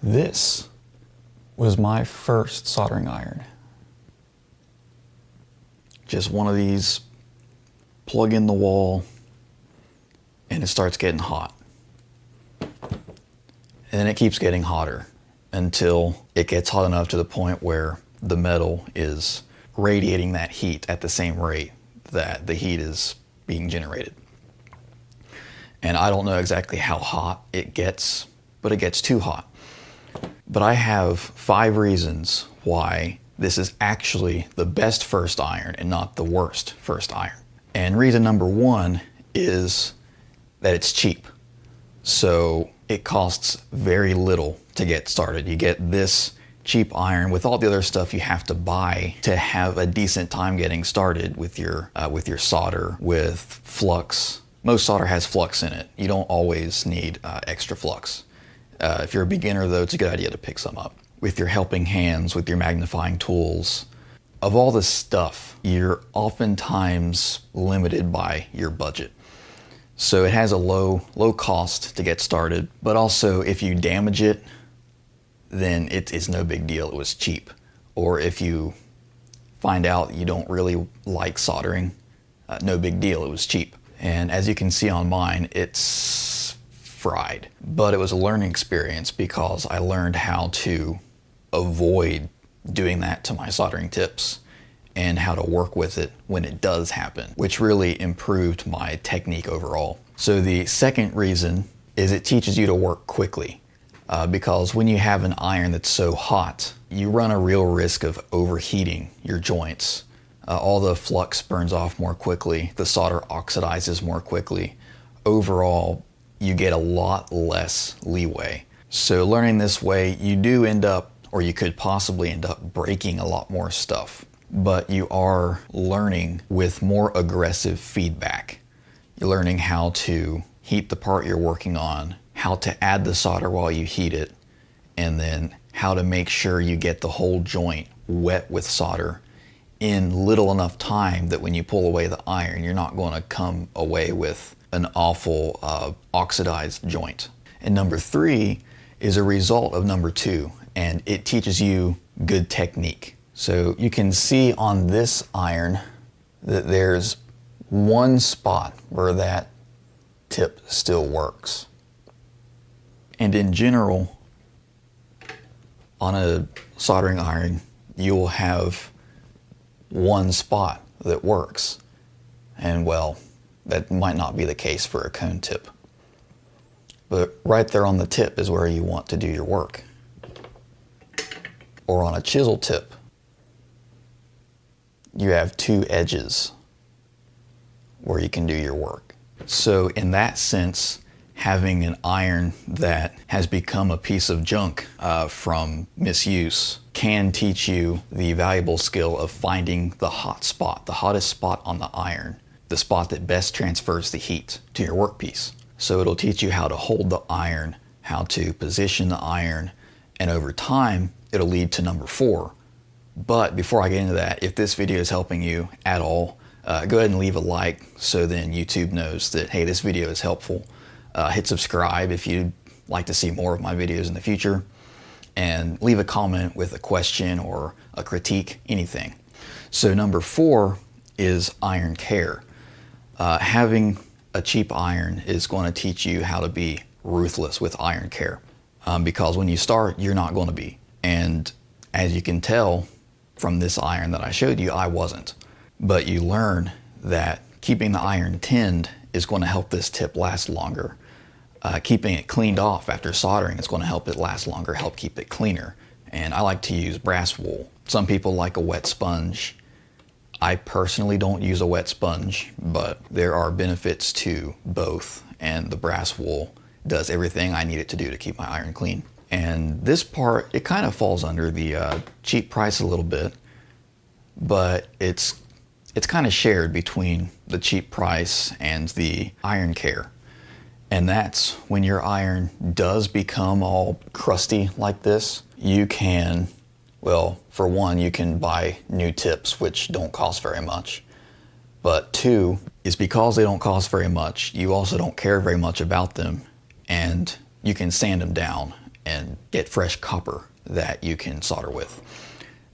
This was my first soldering iron. Just one of these, plug in the wall, and it starts getting hot. And then it keeps getting hotter until it gets hot enough to the point where the metal is radiating that heat at the same rate that the heat is being generated. And I don't know exactly how hot it gets, but it gets too hot. But I have 5 reasons why this is actually the best first iron and not the worst first iron. And reason number 1 is that it's cheap. So it costs very little to get started. You get this cheap iron with all the other stuff you have to buy to have a decent time getting started with your solder, with flux. Most solder has flux in it. You don't always need extra flux. If you're a beginner though, it's a good idea to pick some up. With your helping hands, with your magnifying tools. Of all this stuff, you're oftentimes limited by your budget. So it has a low cost to get started, but also if you damage it, then it's no big deal, it was cheap. Or if you find out you don't really like soldering, no big deal, it was cheap. And as you can see on mine, it's fried. But it was a learning experience because I learned how to avoid doing that to my soldering tips and how to work with it when it does happen, which really improved my technique overall. So the second reason is it teaches you to work quickly. Because when you have an iron that's so hot, you run a real risk of overheating your joints. All the flux burns off more quickly, the solder oxidizes more quickly. Overall, you get a lot less leeway. So learning this way, you do end up, or you could possibly end up breaking a lot more stuff. But you are learning with more aggressive feedback. You're learning how to heat the part you're working on, how to add the solder while you heat it, and then how to make sure you get the whole joint wet with solder in little enough time that when you pull away the iron, you're not going to come away with an awful oxidized joint. And number 3 is a result of number 2, and it teaches you good technique. So you can see on this iron that there's one spot where that tip still works. And in general, on a soldering iron, you'll have one spot that works. And well, that might not be the case for a cone tip. But right there on the tip is where you want to do your work. Or on a chisel tip, you have 2 edges where you can do your work. So in that sense, having an iron that has become a piece of junk from misuse can teach you the valuable skill of finding the hot spot, the hottest spot on the iron, the spot that best transfers the heat to your workpiece. So it'll teach you how to hold the iron, how to position the iron, and over time, it'll lead to number 4. But before I get into that, if this video is helping you at all, go ahead and leave a like so then YouTube knows that, hey, this video is helpful. Hit subscribe if you'd like to see more of my videos in the future, and leave a comment with a question or a critique, anything. So number 4 is iron care. Having a cheap iron is going to teach you how to be ruthless with iron care, because when you start, you're not going to be. And as you can tell from this iron that I showed you, I wasn't. But you learn that keeping the iron tinned is going to help this tip last longer. Keeping it cleaned off after soldering is going to help it last longer, help keep it cleaner. And I like to use brass wool. Some people like a wet sponge. I personally don't use a wet sponge, but there are benefits to both, and the brass wool does everything I need it to do to keep my iron clean. And this part, it kind of falls under the cheap price a little bit, but it's kind of shared between the cheap price and the iron care. And that's when your iron does become all crusty like this, you can, well, for one, you can buy new tips, which don't cost very much. But 2 is because they don't cost very much, you also don't care very much about them, and you can sand them down and get fresh copper that you can solder with.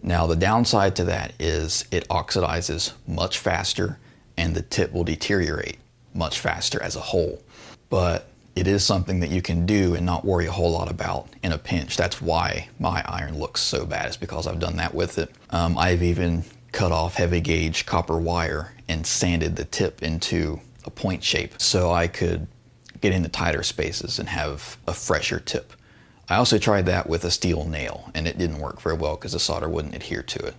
Now the downside to that is it oxidizes much faster and the tip will deteriorate much faster as a whole. But it is something that you can do and not worry a whole lot about in a pinch. That's why my iron looks so bad. It's because I've done that with it. I've even cut off heavy gauge copper wire and sanded the tip into a point shape so I could get into tighter spaces and have a fresher tip. I also tried that with a steel nail and it didn't work very well because the solder wouldn't adhere to it.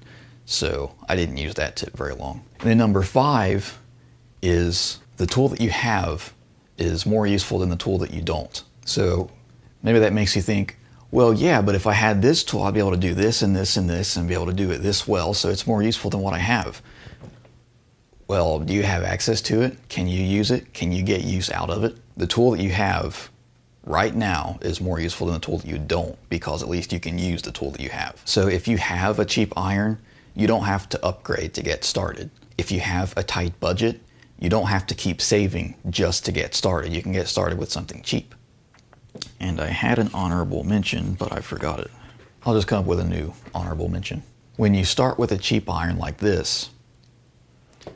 So I didn't use that tip very long. And then number 5 is the tool that you have is more useful than the tool that you don't. So maybe that makes you think, well, yeah, but if I had this tool, I'd be able to do this and this and this and be able to do it this well, so it's more useful than what I have. Well, do you have access to it? Can you use it? Can you get use out of it? The tool that you have right now is more useful than the tool that you don't, because at least you can use the tool that you have. So if you have a cheap iron, you don't have to upgrade to get started. If you have a tight budget, you don't have to keep saving just to get started. You can get started with something cheap. And I had an honorable mention, but I forgot it. I'll just come up with a new honorable mention. When you start with a cheap iron like this,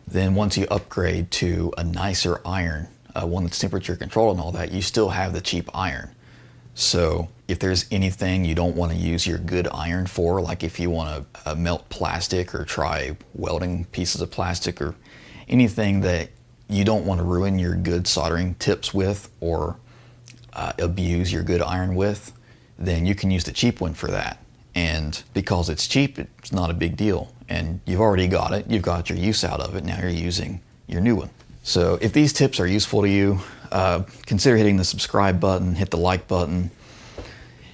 then once you upgrade to a nicer iron, one that's temperature controlled and all that, you still have the cheap iron. So if there's anything you don't want to use your good iron for, like if you want to melt plastic or try welding pieces of plastic or anything that you don't want to ruin your good soldering tips with or abuse your good iron with, then you can use the cheap one for that. And because it's cheap, it's not a big deal. And you've already got it. You've got your use out of it. Now you're using your new one. So if these tips are useful to you, consider hitting the subscribe button, hit the like button,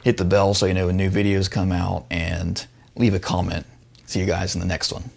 hit the bell so you know when new videos come out, and leave a comment. See you guys in the next one.